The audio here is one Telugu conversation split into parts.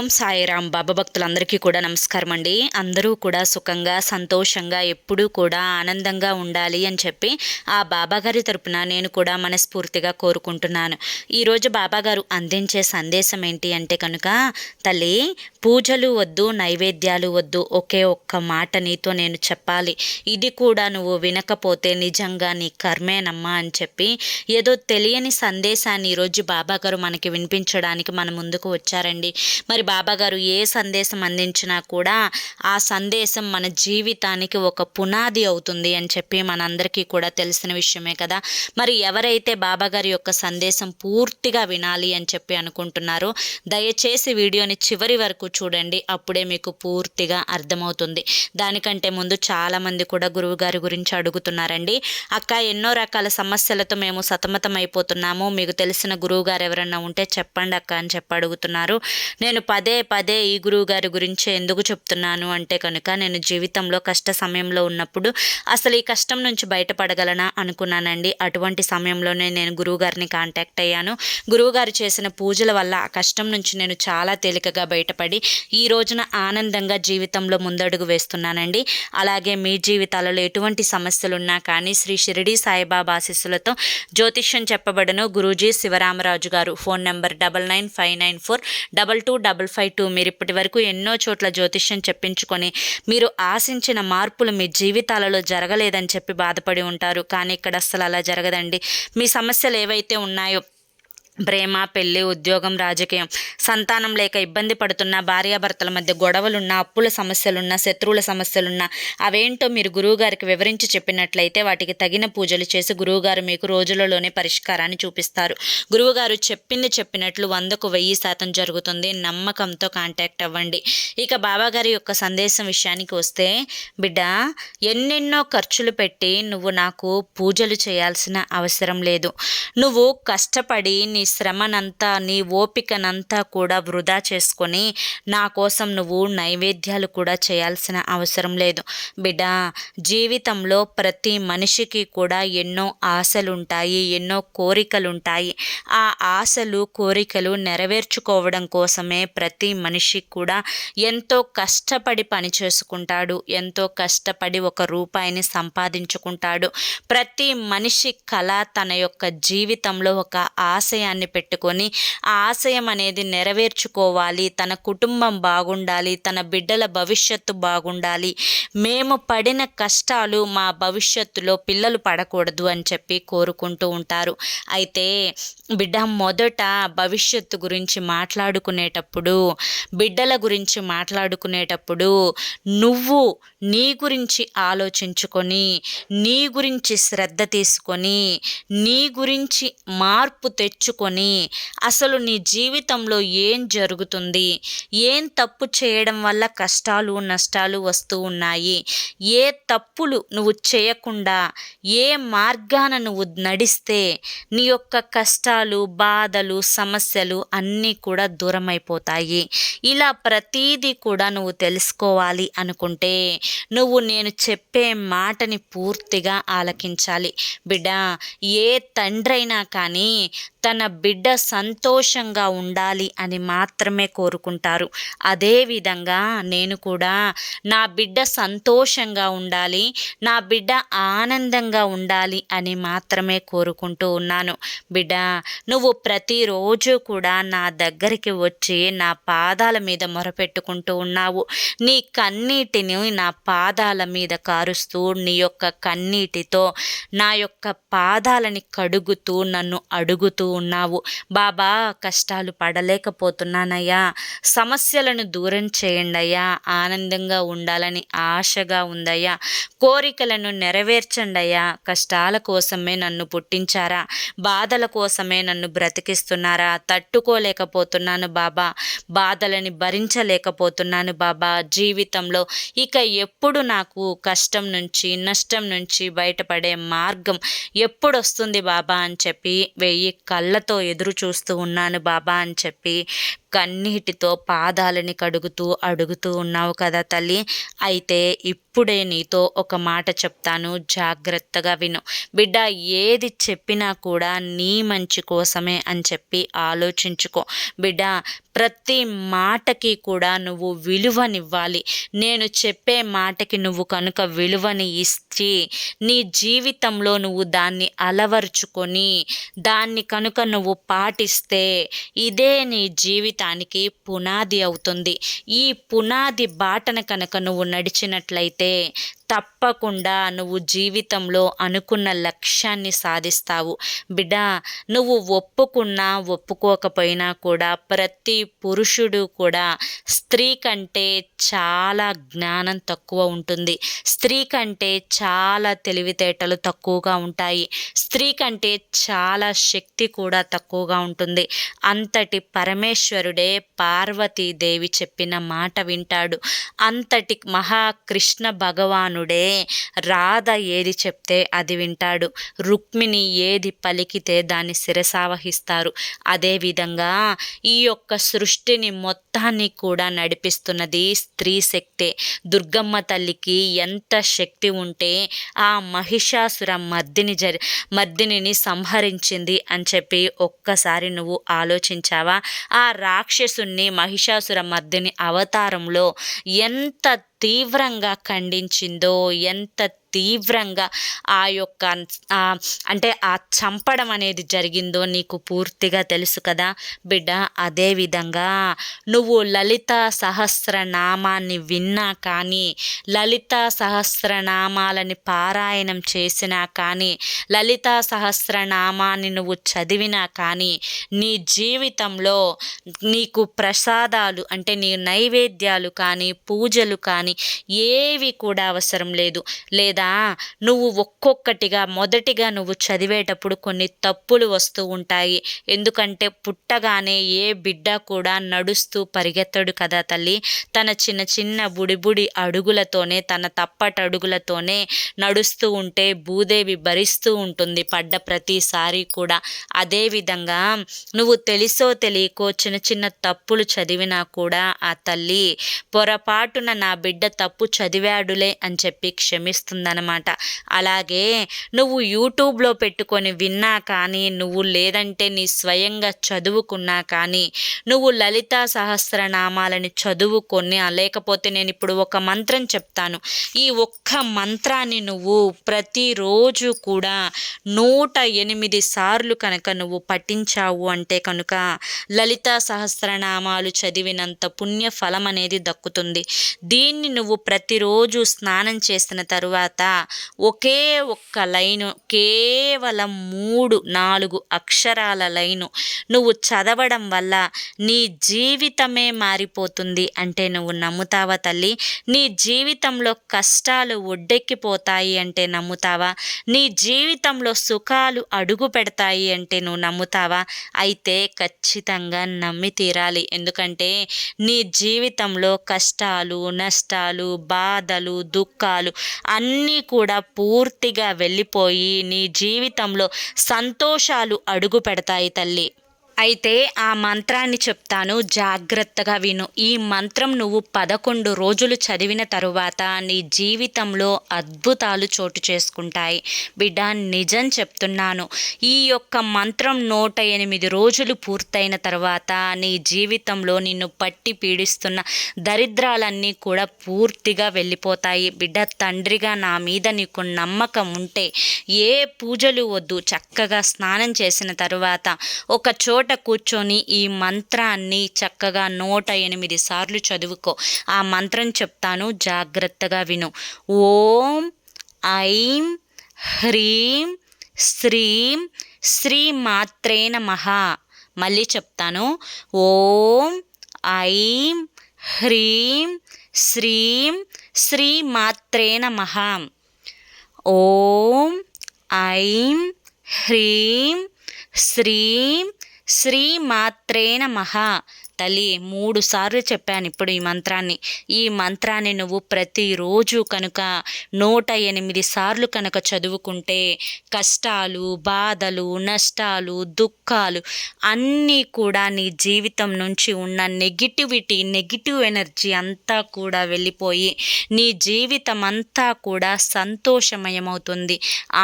ఓం సాయిరామ్. బాబా భక్తులందరికీ కూడా నమస్కారం అండి. అందరూ కూడా సుఖంగా సంతోషంగా ఎప్పుడూ కూడా ఆనందంగా ఉండాలి అని చెప్పి ఆ బాబాగారి తరపున నేను కూడా మనస్ఫూర్తిగా కోరుకుంటున్నాను. ఈరోజు బాబాగారు అందించే సందేశం ఏంటి అంటే కనుక, తల్లి పూజలు వద్దు, నైవేద్యాలు వద్దు, ఒకే ఒక్క మాట నీతో నేను చెప్పాలి, ఇది కూడా నువ్వు వినకపోతే నిజంగా నీ కర్మేనమ్మా అని చెప్పి ఏదో తెలియని సందేశాన్ని ఈరోజు బాబాగారు మనకి వినిపించడానికి మన ముందుకు వచ్చారండి. మరి బాబాగారు ఏ సందేశం అందించినా కూడా ఆ సందేశం మన జీవితానికి ఒక పునాది అవుతుంది అని చెప్పి మనందరికీ కూడా తెలిసిన విషయమే కదా. మరి ఎవరైతే బాబాగారి యొక్క సందేశం పూర్తిగా వినాలి అని చెప్పి అనుకుంటున్నారో దయచేసి వీడియోని చివరి వరకు చూడండి, అప్పుడే మీకు పూర్తిగా అర్థమవుతుంది. దానికంటే ముందు చాలామంది కూడా గురువుగారి గురించి అడుగుతున్నారండి. అక్క, ఎన్నో రకాల సమస్యలతో మేము సతమతం అయిపోతున్నాము, మీకు తెలిసిన గురువుగారు ఎవరన్నా ఉంటే చెప్పండి అక్క అని చెప్పి అడుగుతున్నారు. నేను పదే పదే ఈ గురువుగారి గురించి ఎందుకు చెప్తున్నాను అంటే కనుక, నేను జీవితంలో కష్ట సమయంలో ఉన్నప్పుడు అసలు ఈ కష్టం నుంచి బయటపడగలనా అనుకున్నానండి. అటువంటి సమయంలోనే నేను గురువుగారిని కాంటాక్ట్ అయ్యాను. గురువుగారు చేసిన పూజల వల్ల ఆ కష్టం నుంచి నేను చాలా తేలికగా బయటపడి ఈ రోజున ఆనందంగా జీవితంలో ముందడుగు వేస్తున్నానండి. అలాగే మీ జీవితాలలో ఎటువంటి సమస్యలు ఉన్నా కానీ శ్రీ షిరిడి సాయిబాబా ఆశీస్సులతో జ్యోతిష్యం చెప్పబడను. గురూజీ శివరామరాజు గారు. Phone number 9959422552. మీరు ఇప్పటి వరకు ఎన్నో చోట్ల జ్యోతిష్యం చెప్పించుకొని మీరు ఆశించిన మార్పులు మీ జీవితాలలో జరగలేదని చెప్పి బాధపడి ఉంటారు. కానీ ఇక్కడ అస్సలు అలా జరగదండి. మీ సమస్యలు ఏవైతే ఉన్నాయో, ప్రేమ, పెళ్ళి, ఉద్యోగం, రాజకీయం, సంతానం లేక ఇబ్బంది పడుతున్న, భార్యాభర్తల మధ్య గొడవలున్నా, అప్పుల సమస్యలున్నా, శత్రువుల సమస్యలున్నా, అవేంటో మీరు గురువుగారికి వివరించి చెప్పినట్లయితే వాటికి తగిన పూజలు చేసి గురువుగారు మీకు రోజులలోనే పరిష్కారాన్ని చూపిస్తారు. గురువుగారు చెప్పినట్లు 100కు 1000% జరుగుతుంది. నమ్మకంతో కాంటాక్ట్ అవ్వండి. ఇక బాబాగారి యొక్క సందేశం విషయానికి వస్తే, బిడ్డ, ఎన్నెన్నో ఖర్చులు పెట్టి నువ్వు నాకు పూజలు చేయాల్సిన అవసరం లేదు. నువ్వు కష్టపడి నీ శ్రమనంతా, నీ ఓపికనంతా కూడా వృధా చేసుకొని నా కోసం నువ్వు నైవేద్యాలు కూడా చేయాల్సిన అవసరం లేదు. బిడ్డ, జీవితంలో ప్రతి మనిషికి కూడా ఎన్నో ఆశలుంటాయి, ఎన్నో కోరికలుంటాయి. ఆ ఆశలు, కోరికలు నెరవేర్చుకోవడం కోసమే ప్రతి మనిషి కూడా ఎంతో కష్టపడి పని చేసుకుంటాడు, ఎంతో కష్టపడి ఒక రూపాయిని సంపాదించుకుంటాడు. ప్రతి మనిషి కళ తన యొక్క జీవితంలో ఒక ఆశయాన్ని పెట్టుకొని ఆ ఆశయం అనేది నెరవేర్చుకోవాలి, తన కుటుంబం బాగుండాలి, తన బిడ్డల భవిష్యత్తు బాగుండాలి, మేము పడిన కష్టాలు మా భవిష్యత్తులో పిల్లలు పడకూడదు అని చెప్పి కోరుకుంటూ ఉంటారు. అయితే బిడ్డ, మొదట భవిష్యత్తు గురించి మాట్లాడుకునేటప్పుడు, బిడ్డల గురించి మాట్లాడుకునేటప్పుడు నువ్వు నీ గురించి ఆలోచించుకొని, నీ గురించి శ్రద్ధ తీసుకొని, నీ గురించి మార్పు తెచ్చుకొని, అసలు నీ జీవితంలో ఏం జరుగుతుంది, ఏం తప్పు చేయడం వల్ల కష్టాలు నష్టాలు వస్తూ ఉన్నాయి, ఏ తప్పులు నువ్వు చేయకుండా ఏ మార్గాన నువ్వు నడిస్తే నీ యొక్క కష్టాలు, బాధలు, సమస్యలు అన్నీ కూడా దూరమైపోతాయి. ఇలా ప్రతీది కూడా నువ్వు తెలుసుకోవాలి అనుకుంటే నువ్వు నేను చెప్పే మాటని పూర్తిగా ఆలకించాలి. బిడ్డ, ఏ తండ్రైనా కానీ తన బిడ్డ సంతోషంగా ఉండాలి అని మాత్రమే కోరుకుంటారు. అదేవిధంగా నేను కూడా నా బిడ్డ సంతోషంగా ఉండాలి, నా బిడ్డ ఆనందంగా ఉండాలి అని మాత్రమే కోరుకుంటూ ఉన్నాను. బిడ్డ, నువ్వు ప్రతిరోజు కూడా నా దగ్గరికి వచ్చి నా పాదాల మీద మొరపెట్టుకుంటూ ఉన్నావు. నీ కన్నీటిని నా పాదాల మీద కారుస్తూ, నీ యొక్క కన్నీటితో నా యొక్క పాదాలని కడుగుతూ నన్ను అడుగుతూ ఉన్నావు. బాబా, కష్టాలు పడలేకపోతున్నానయ్యా, సమస్యలను దూరం చేయండి అయ్యా, ఆనందంగా ఉండాలని ఆశగా ఉందయ్యా, కోరికలను నెరవేర్చండి అయ్యా, కష్టాల కోసమే నన్ను పుట్టించారా, బాధల కోసమే నన్ను బ్రతికిస్తున్నారా, తట్టుకోలేకపోతున్నాను బాబా, బాధలని భరించలేకపోతున్నాను బాబా, జీవితంలో ఇక ఎప్పుడు నాకు కష్టం నుంచి, నష్టం నుంచి బయటపడే మార్గం ఎప్పుడు వస్తుంది బాబా అని చెప్పి 1000 కళ్ళతో ఎదురు చూస్తూ ఉన్నాను బాబా అని చెప్పి కన్నీటితో పాదాలని కడుగుతూ అడుగుతూ ఉన్నావు కదా తల్లి. అయితే ఇప్పుడే నీతో ఒక మాట చెప్తాను, జాగ్రత్తగా విను. బిడ్డ, ఏది చెప్పినా కూడా నీ మంచి కోసమే అని చెప్పి ఆలోచించుకో. బిడ్డ, ప్రతి మాటకి కూడా నువ్వు విలువనివ్వాలి. నేను చెప్పే మాటకి నువ్వు కనుక విలువని ఇచ్చి నీ జీవితంలో నువ్వు దాన్ని అలవరుచుకొని దాన్ని కనుక నువ్వు పాటిస్తే ఇదే నీ జీవితానికి పునాది అవుతుంది. ఈ పునాది బాటన కనుక నువ్వు నడిచినట్లయితే తప్పకుండా నువ్వు జీవితంలో అనుకున్న లక్ష్యాన్ని సాధిస్తావు. బిడ్డ, నువ్వు ఒప్పుకున్నా ఒప్పుకోకపోయినా కూడా ప్రతి పురుషుడు కూడా స్త్రీ కంటే చాలా జ్ఞానం తక్కువ ఉంటుంది. స్త్రీ కంటే చాలా తెలివితేటలు తక్కువగా ఉంటాయి. స్త్రీ కంటే చాలా శక్తి కూడా తక్కువగా ఉంటుంది. అంతటి పరమేశ్వరుడే పార్వతీదేవి చెప్పిన మాట వింటాడు. అంతటి మహాకృష్ణ భగవానుడే రాధ ఏది చెప్తే అది వింటాడు. రుక్మిణి ఏది పలికితే దాన్ని శిరసావహిస్తారు. అదేవిధంగా ఈ యొక్క సృష్టిని మొత్తాన్ని కూడా నడిపిస్తున్నది స్త్రీ శక్తే. దుర్గమ్మ తల్లికి ఎంత శక్తి ఉంటే ఆ మహిషాసుర మర్దినిని సంహరించింది అని చెప్పి ఒక్కసారి నువ్వు ఆలోచించావా? ఆ రాక్షసుని మహిషాసుర మర్దిని అవతారంలో ఎంత తీవ్రంగా ఖండించిందో, ఎంత తీవ్రంగా ఆ యొక్క అంటే ఆ చంపడం అనేది జరిగిందో నీకు పూర్తిగా తెలుసు కదా బిడ్డ. అదేవిధంగా నువ్వు లలితా సహస్రనామాన్ని విన్నా కానీ, లలితా సహస్రనామాలని పారాయణం చేసినా కానీ, లలితా సహస్రనామాన్ని నువ్వు చదివినా కానీ నీ జీవితంలో నీకు ప్రసాదాలు అంటే నీ నైవేద్యాలు కానీ, పూజలు కానీ ఏవి కూడా అవసరం లేదు. లేదా నువ్వు ఒక్కొక్కటిగా మొదటిగా నువ్వు చదివేటప్పుడు కొన్ని తప్పులు వస్తూ ఉంటాయి. ఎందుకంటే పుట్టగానే ఏ బిడ్డ కూడా నడుస్తూ పరిగెత్తడు కదా తల్లి. తన చిన్న చిన్న బుడిబుడి అడుగులతోనే, తన తప్పటడుగులతోనే నడుస్తూ ఉంటే భూదేవి భరిస్తూ ఉంటుంది పడ్డ ప్రతిసారి కూడా. అదేవిధంగా నువ్వు తెలుసో తెలియకో చిన్న చిన్న తప్పులు చదివినా కూడా ఆ తల్లి పొరపాటున నా బిడ్డ తప్పు చదివాడులే అని చెప్పి క్షమిస్తుందన్నమాట. అలాగే నువ్వు యూట్యూబ్లో పెట్టుకొని విన్నా కానీ, నువ్వు లేదంటే నీ స్వయంగా చదువుకున్నా కానీ, నువ్వు లలితా సహస్రనామాలని చదువుకొని, లేకపోతే నేను ఇప్పుడు ఒక మంత్రం చెప్తాను, ఈ ఒక్క మంత్రాన్ని నువ్వు ప్రతిరోజు కూడా 108 సార్లు కనుక నువ్వు పఠించావు అంటే కనుక లలితా సహస్రనామాలు చదివినంత పుణ్య ఫలం అనేది దక్కుతుంది. దీన్ని నువ్వు ప్రతిరోజు స్నానం చేసిన తరువాత ఒకే ఒక్క లైను, కేవలం 3-4 అక్షరాల లైను నువ్వు చదవడం వల్ల నీ జీవితమే మారిపోతుంది. అంటే నువ్వు నమ్ముతావా తల్లి? నీ జీవితంలో కష్టాలు ఒడ్డెక్కిపోతాయి అంటే నమ్ముతావా? నీ జీవితంలో సుఖాలు అడుగు పెడతాయి అంటే నువ్వు నమ్ముతావా? అయితే ఖచ్చితంగా నమ్మి తీరాలి. ఎందుకంటే నీ జీవితంలో కష్టాలు, నష్టాలు, బాధలు, దుఃఖాలు అన్నీ కూడా పూర్తిగా వెళ్ళిపోయి నీ జీవితంలో సంతోషాలు అడుగు పెడతాయి తల్లి. అయితే ఆ మంత్రాన్ని చెప్తాను, జాగ్రత్తగా విను. ఈ మంత్రం నువ్వు 11 రోజులు చదివిన తరువాత నీ జీవితంలో అద్భుతాలు చోటు చేసుకుంటాయి. బిడ్డ, నిజం చెప్తున్నాను. ఈ యొక్క మంత్రం 108 రోజులు పూర్తయిన తర్వాత నీ జీవితంలో నిన్ను పట్టి పీడిస్తున్న దరిద్రాలన్నీ కూడా పూర్తిగా వెళ్ళిపోతాయి. బిడ్డ, తండ్రిగా నా మీద నీకు నమ్మకం ఉంటే ఏ పూజలు వద్దు, చక్కగా స్నానం చేసిన తరువాత ఒక చోట కూర్చొని ఈ మంత్రాన్ని చక్కగా 108 సార్లు చదువుకో. ఆ మంత్రం చెప్తాను, జాగ్రత్తగా విను. ఓం ఐం హ్రీం శ్రీం శ్రీ మాత్రే నమః. మళ్ళీ చెప్తాను, ఓం ఐం హ్రీం శ్రీం శ్రీ మాత్రే నమః. ఓం ఐం హ్రీం శ్రీం శ్రీ మాత్రే నమః. తల్లి 3 సార్లు చెప్పాను ఇప్పుడు ఈ మంత్రాన్ని. ఈ మంత్రాన్ని నువ్వు ప్రతిరోజు కనుక 108 సార్లు కనుక చదువుకుంటే కష్టాలు, బాధలు, నష్టాలు, దుఃఖాలు అన్నీ కూడా నీ జీవితం నుంచి ఉన్న నెగిటివ్ ఎనర్జీ అంతా కూడా వెళ్ళిపోయి నీ జీవితం అంతా కూడా సంతోషమయమవుతుంది,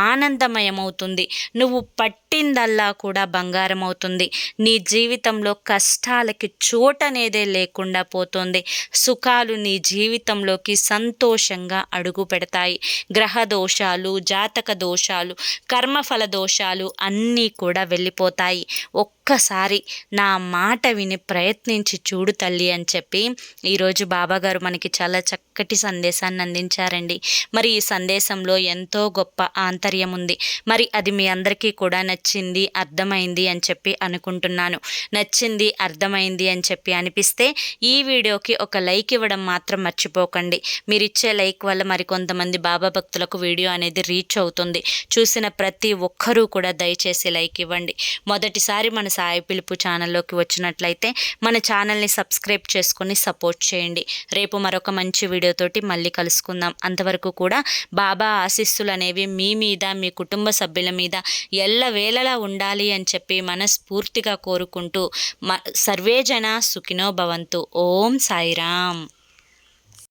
ఆనందమయమవుతుంది. నువ్వు పట్టిందల్లా కూడా బంగారం అవుతుంది. నీ జీవితంలో కష్టాలకి చోటనేదే లేకుండా పోతుంది. సుఖాలు నీ జీవితంలోకి సంతోషంగా అడుగు పెడతాయి. గ్రహ దోషాలు, జాతక దోషాలు, కర్మఫల దోషాలు అన్నీ కూడా వెళ్ళిపోతాయి. ఒక్కసారి నా మాట విని ప్రయత్నించి చూడు తల్లి అని చెప్పి ఈరోజు బాబాగారు మనకి చాలా చక్కటి సందేశాన్ని అందించారండి. మరి ఈ సందేశంలో ఎంతో గొప్ప ఆంతర్యం ఉంది. మరి అది మీ అందరికీ కూడా నచ్చింది, అర్థమైంది అని చెప్పి అనుకుంటున్నాను. నచ్చింది, అర్థమైంది అని చెప్పి అనిపిస్తే ఈ వీడియోకి ఒక లైక్ ఇవ్వడం మాత్రం మర్చిపోకండి. మీరు ఇచ్చే లైక్ వల్ల మరికొంతమంది బాబా భక్తులకు వీడియో అనేది రీచ్ అవుతుంది. చూసిన ప్రతి ఒక్కరూ కూడా దయచేసి లైక్ ఇవ్వండి. మొదటిసారి మన సాయి పిలుపు ఛానల్లోకి వచ్చినట్లయితే మన ఛానల్ని సబ్స్క్రైబ్ చేసుకొని సపోర్ట్ చేయండి. రేపు మరొక మంచి వీడియోతోటి మళ్ళీ కలుసుకుందాం. అంతవరకు కూడా బాబా ఆశీస్సులు అనేవి మీ మీద, మీ కుటుంబ సభ్యుల మీద ఎల్లవేళలా ఉండాలి అని చెప్పి మనస్ఫూర్తిగా కోరుకుంటూ సర్వేజన సుఖినో భవంతు. ఓం సాయిరామ్.